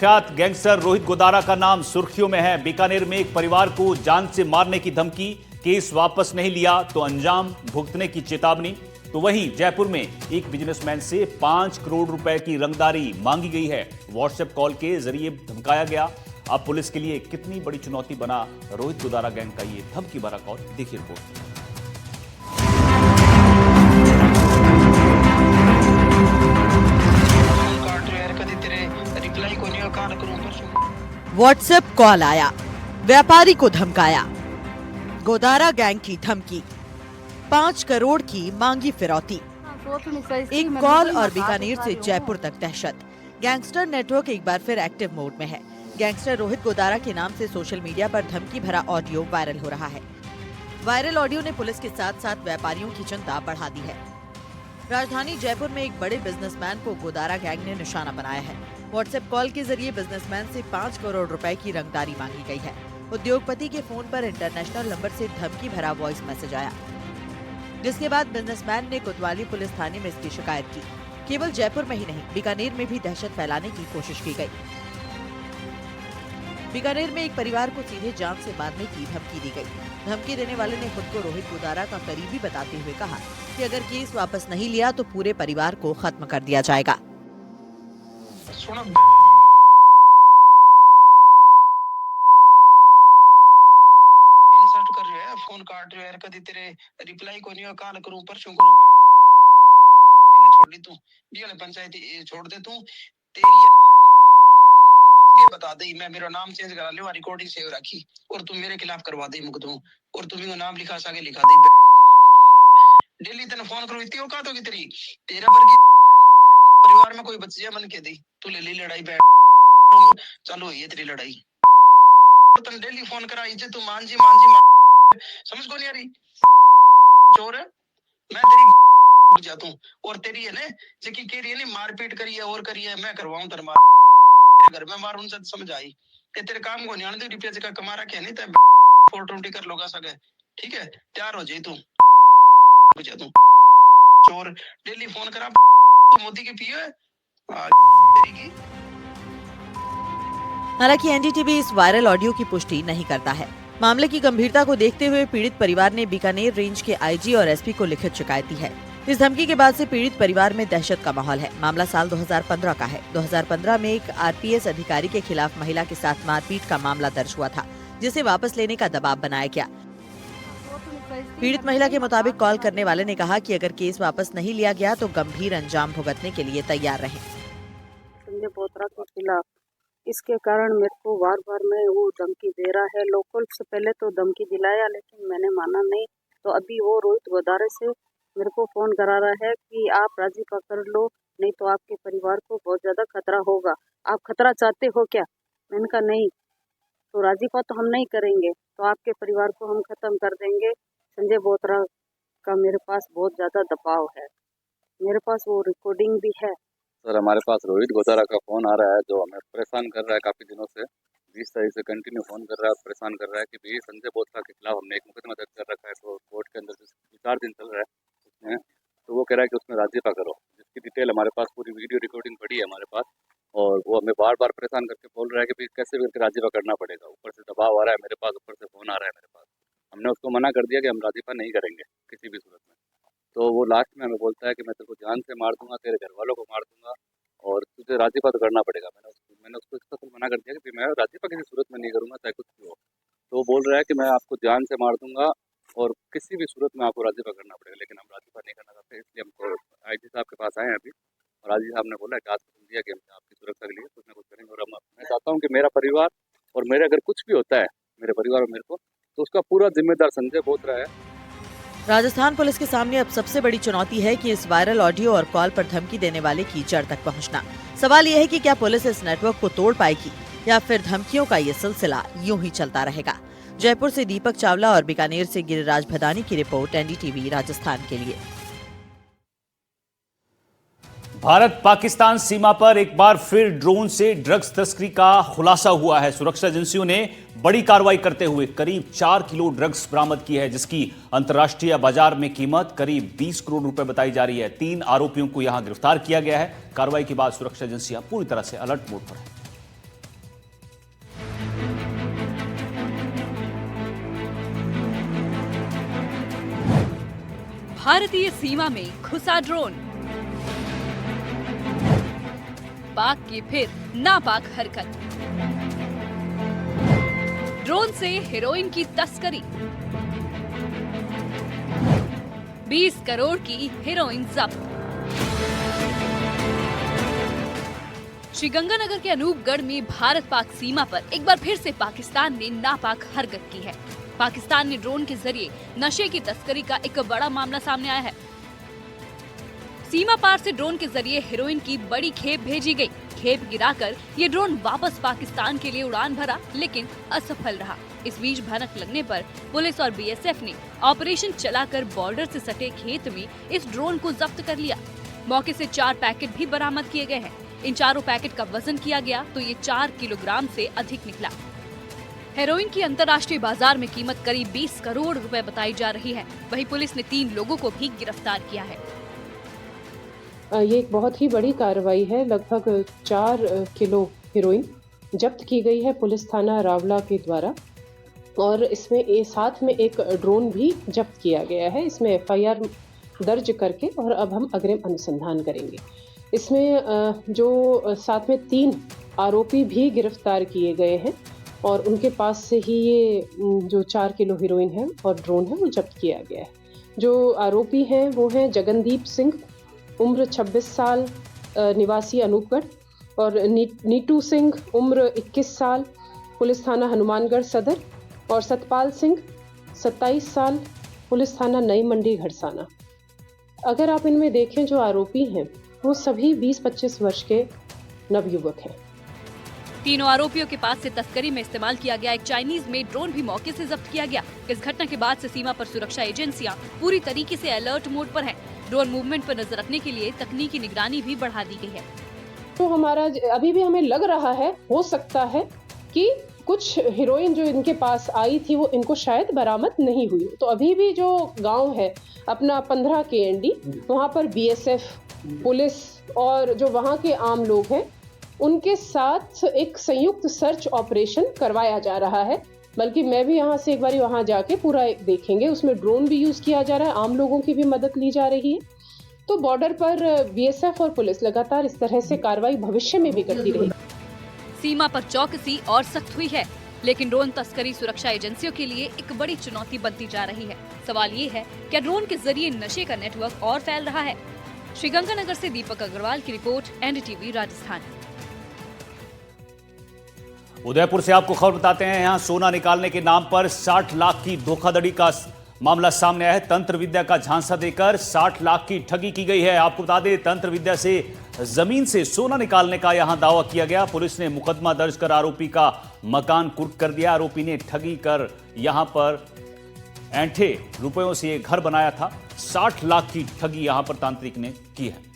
कुख्यात गैंगस्टर रोहित गोदारा का नाम सुर्खियों में है। बीकानेर में एक परिवार को जान से मारने की धमकी, केस वापस नहीं लिया तो अंजाम भुगतने की चेतावनी। तो वहीं जयपुर में एक बिजनेसमैन से 5 करोड़ रुपए की रंगदारी मांगी गई है। व्हाट्सएप कॉल के जरिए धमकाया गया। अब पुलिस के लिए कितनी बड़ी चुनौती बना रोहित गोदारा गैंग का ये धमकी भरा कॉल, देखिए रिपोर्ट। व्हाट्सएप कॉल आया, व्यापारी को धमकाया, गोदारा गैंग की धमकी, 5 करोड़ की मांगी फिरौती। एक कॉल और बीकानेर से जयपुर तक दहशत। गैंगस्टर नेटवर्क एक बार फिर एक्टिव मोड में है। गैंगस्टर रोहित गोदारा के नाम से सोशल मीडिया पर धमकी भरा ऑडियो वायरल हो रहा है। वायरल ऑडियो ने पुलिस के साथ साथ व्यापारियों की चिंता बढ़ा दी है। राजधानी जयपुर में एक बड़े बिजनेसमैन को गोदारा गैंग ने निशाना बनाया है। व्हाट्सएप कॉल के जरिए बिजनेसमैन से 5 करोड़ रुपए की रंगदारी मांगी गई है। उद्योगपति के फोन पर इंटरनेशनल नंबर से धमकी भरा वॉइस मैसेज आया, जिसके बाद बिजनेसमैन ने कोतवाली पुलिस थाने में इसकी शिकायत की। केवल जयपुर में ही नहीं, बीकानेर में भी दहशत फैलाने की कोशिश की गई। बीकानेर में एक परिवार को सीधे जान से मारने की धमकी दी गई। धमकी देने वाले ने खुद को रोहित गोदारा का करीबी बताते हुए कहा कि अगर केस वापस नहीं लिया तो पूरे परिवार को खत्म कर दिया जाएगा। इंसल्ट कर रहे हैं, फोन काट रहे हैं, कभी तेरे रिप्लाई को नहीं काल करूं परसों करूं, बिन छोड़ दी तू भी वाले पंचायत छोड़ दे तू तेरी है ना, मैं गांड मारूं बच के बता दे। मैं मेरा नाम चेंज करा लियो, रिकॉर्डिंग सेव रखी और तुम मेरे खिलाफ करवा दे मुकदमा और तुम को नाम लिखा सके लिखा दे। डेली तेने फोन करो, इतनी औकात होगी तेरी, तेरा वर्गी जानता है ना, तेरे घर परिवार में कोई बच्चियां बन के दी, तू ले ली लड़ाई, बैठ चालू हुई है तेरी लड़ाई। तुम डेली फोन करा इज्जत तू मान जी समझ को नहीं आ रही चोर है। मैं तेरी जाता हूँ और तेरी है ना जबकि कह रही है नहीं मारपीट करी है और करी है, मैं करवाऊं तेरे मार तेरे घर में मार उनसे समझ आई कि तेरे काम को ध्यान दे रुपया जगह कमा रखा है नहीं तो फोटो टिकर लोगा सके। ठीक है, तैयार हो जाए तू जा तू चोर, डेली फोन करा तो मोदी की पियो है तेरी की। हालांकि एनडीटीवी इस वायरल ऑडियो की पुष्टि नहीं करता है। मामले की गंभीरता को देखते हुए पीड़ित परिवार ने बीकानेर रेंज के आईजी और एसपी को लिखित शिकायत दी है। इस धमकी के बाद से पीड़ित परिवार में दहशत का माहौल है। मामला साल 2015 का है। 2015 में एक आरपीएस अधिकारी के खिलाफ महिला के साथ मारपीट का मामला दर्ज हुआ था, जिसे वापस लेने का दबाव बनाया गया। पीड़ित महिला के मुताबिक कॉल करने वाले ने कहा कि अगर केस वापस नहीं लिया गया तो गंभीर अंजाम भुगतने के लिए तैयार रहें। संजय बोत्रा के खिलाफ इसके कारण मेरे को बार बार में वो धमकी दे रहा है। लोकल से पहले तो धमकी दिलाया लेकिन मैंने माना नहीं, तो अभी वो रोहित गोदारे से मेरे को फोन करा रहा है कि आप राजी पकड़ लो, नहीं तो आपके परिवार को बहुत ज्यादा खतरा होगा। आप खतरा चाहते हो क्या? मैंने कहा नहीं, तो राजी को तो हम नहीं करेंगे, तो आपके परिवार को हम खत्म कर देंगे। संजय बोत्रा का मेरे पास बहुत ज्यादा दबाव है, मेरे पास वो रिकॉर्डिंग भी है। सर हमारे पास रोहित गोदारा का फोन आ रहा है जो हमें परेशान कर रहा है काफी दिनों से। 20 तारीख से कंटिन्यू फोन कर रहा है और परेशान कर रहा है कि भाई संजय बोत्रा के खिलाफ हमने एक मुकदमा दर्ज कर रखा है, तो कोर्ट के अंदर 4 दिन चल रहा है उसमें, तो वो कह रहा है कि उसमें राजीपा करो, जिसकी डिटेल हमारे पास पूरी वीडियो रिकॉर्डिंग पड़ी है हमारे पास, और वो हमें बार बार परेशान करके बोल रहा है कि भाई कैसे भी करके राजीपा करना पड़ेगा। ऊपर से दबाव आ रहा है मेरे पास, ऊपर से फोन आ रहा है मेरे पास। हमने उसको मना कर दिया कि हम राजीपा नहीं करेंगे किसी भी सूरत में, तो वो लास्ट में हमें बोलता है कि मैं तेरे को जान से मार दूंगा, तेरे घर वालों को मार दूंगा और तुझे राजीपा तो करना पड़ेगा। मैंने उसको इस कदर मना कर दिया कि मैं राजीपा किसी सूरत में नहीं करूंगा चाहे कुछ भी हो। तो वो बोल रहा है कि मैं आपको जान से मार दूंगा और किसी भी सूरत में आपको राजीपा करना पड़ेगा, लेकिन हम राजीपा नहीं करना चाहते, इसलिए हमको आईजी साहब के पास आए हैं अभी, और आईजी साहब ने बोला कि आज दिया कि हम आपकी सुरक्षा के लिए कुछ न कुछ करेंगे। और मैं चाहता हूँ कि मेरा परिवार और मेरे अगर कुछ भी होता है मेरे परिवार और मेरे को, तो उसका पूरा जिम्मेदार संजय बोत्रा है। राजस्थान पुलिस के सामने अब सबसे बड़ी चुनौती है कि इस वायरल ऑडियो और कॉल पर धमकी देने वाले की जड़ तक पहुंचना। सवाल यह है कि क्या पुलिस इस नेटवर्क को तोड़ पाएगी या फिर धमकियों का ये सिलसिला यूं ही चलता रहेगा। जयपुर से दीपक चावला और बीकानेर से गिरिराज भदानी की रिपोर्ट, एनडीटीवी राजस्थान के लिए। भारत पाकिस्तान सीमा पर एक बार फिर ड्रोन से ड्रग्स तस्करी का खुलासा हुआ है। सुरक्षा एजेंसियों ने बड़ी कार्रवाई करते हुए करीब 4 किलो ड्रग्स बरामद की है, जिसकी अंतर्राष्ट्रीय बाजार में कीमत करीब 20 करोड़ रुपए बताई जा रही है। 3 आरोपियों को यहां गिरफ्तार किया गया है। कार्रवाई के बाद सुरक्षा एजेंसियां पूरी तरह से अलर्ट मोड पर हैं। भारतीय सीमा में घुसा ड्रोन। पाक की फिर नापाक हरकत। ड्रोन से हेरोइन की तस्करी। 20 करोड़ की हेरोइन जब्त। श्रीगंगानगर के अनूपगढ़ में भारत पाक सीमा पर एक बार फिर से पाकिस्तान ने नापाक हरकत की है। पाकिस्तान ने ड्रोन के जरिए नशे की तस्करी का एक बड़ा मामला सामने आया है। सीमा पार से ड्रोन के जरिए हेरोइन की बड़ी खेप भेजी गई। खेप गिराकर ये ड्रोन वापस पाकिस्तान के लिए उड़ान भरा, लेकिन असफल रहा। इस बीच भनक लगने पर पुलिस और बीएसएफ ने ऑपरेशन चलाकर बॉर्डर से सटे खेत में इस ड्रोन को जब्त कर लिया। मौके से 4 पैकेट भी बरामद किए गए हैं। इन चारों पैकेट का वजन किया गया तो ये 4 किलोग्राम से अधिक निकला। हेरोइन की अंतर्राष्ट्रीय बाजार में कीमत करीब 20 करोड़ रुपए बताई जा रही है। वहीं पुलिस ने 3 लोगों को भी गिरफ्तार किया है। ये एक बहुत ही बड़ी कार्रवाई है। लगभग 4 किलो हेरोइन जब्त की गई है पुलिस थाना रावला के द्वारा, और इसमें साथ में एक ड्रोन भी जब्त किया गया है। इसमें एफआईआर दर्ज करके और अब हम अग्रिम अनुसंधान करेंगे। इसमें जो साथ में 3 आरोपी भी गिरफ्तार किए गए हैं और उनके पास से ही ये जो 4 किलो हेरोइन है और ड्रोन है वो जब्त किया गया है। जो आरोपी हैं वो हैं जगनदीप सिंह, उम्र 26 साल, निवासी अनूपगढ़, और नीटू सिंह, उम्र 21 साल, पुलिस थाना हनुमानगढ़ सदर, और सतपाल सिंह 27 साल, पुलिस थाना नई मंडी घड़साना। अगर आप इनमें देखें जो आरोपी हैं वो सभी 20-25 वर्ष के नवयुवक हैं। तीनों आरोपियों के पास से तस्करी में इस्तेमाल किया गया एक चाइनीज मेड ड्रोन भी मौके से जब्त किया गया। इस घटना के बाद से सीमा पर सुरक्षा एजेंसियां पूरी तरीके से अलर्ट मोड पर हैं। ड्रोन मूवमेंट पर नजर रखने के लिए तकनीकी निगरानी भी बढ़ा दी गई है। तो हमारा अभी भी हमें लग रहा है, हो सकता है कि कुछ हीरोइन जो इनके पास आई थी वो इनको शायद बरामद नहीं हुई। तो अभी भी जो गांव है अपना 15 KND, वहाँ पर बीएसएफ, पुलिस और जो वहाँ के आम लोग हैं उनके साथ एक संयुक्त सर्च ऑपरेशन करवाया जा रहा है। बल्कि मैं भी यहाँ से एक बार वहाँ जाके पूरा देखेंगे। उसमें ड्रोन भी यूज किया जा रहा है, आम लोगों की भी मदद ली जा रही है। तो बॉर्डर पर बीएसएफ और पुलिस लगातार इस तरह से कार्रवाई भविष्य में भी करती रहेगी। सीमा पर चौकसी और सख्त हुई है, लेकिन ड्रोन तस्करी सुरक्षा एजेंसियों के लिए एक बड़ी चुनौती बनती जा रही है। सवाल ये है, क्या ड्रोन के जरिए नशे का नेटवर्क और फैल रहा है? श्रीगंगानगर से दीपक अग्रवाल की रिपोर्ट, एनडीटीवी राजस्थान। उदयपुर से आपको खबर बताते हैं। यहां सोना निकालने के नाम पर 60 लाख की धोखाधड़ी का मामला सामने आया है। तंत्र विद्या का झांसा देकर 60 लाख की ठगी की गई है। आपको बता दें, तंत्र विद्या से जमीन से सोना निकालने का यहां दावा किया गया। पुलिस ने मुकदमा दर्ज कर आरोपी का मकान कुर्क कर दिया। आरोपी ने ठगी कर यहां पर ऐंठे रुपयों से ये घर बनाया था। 60 लाख की ठगी यहां पर तांत्रिक ने की है।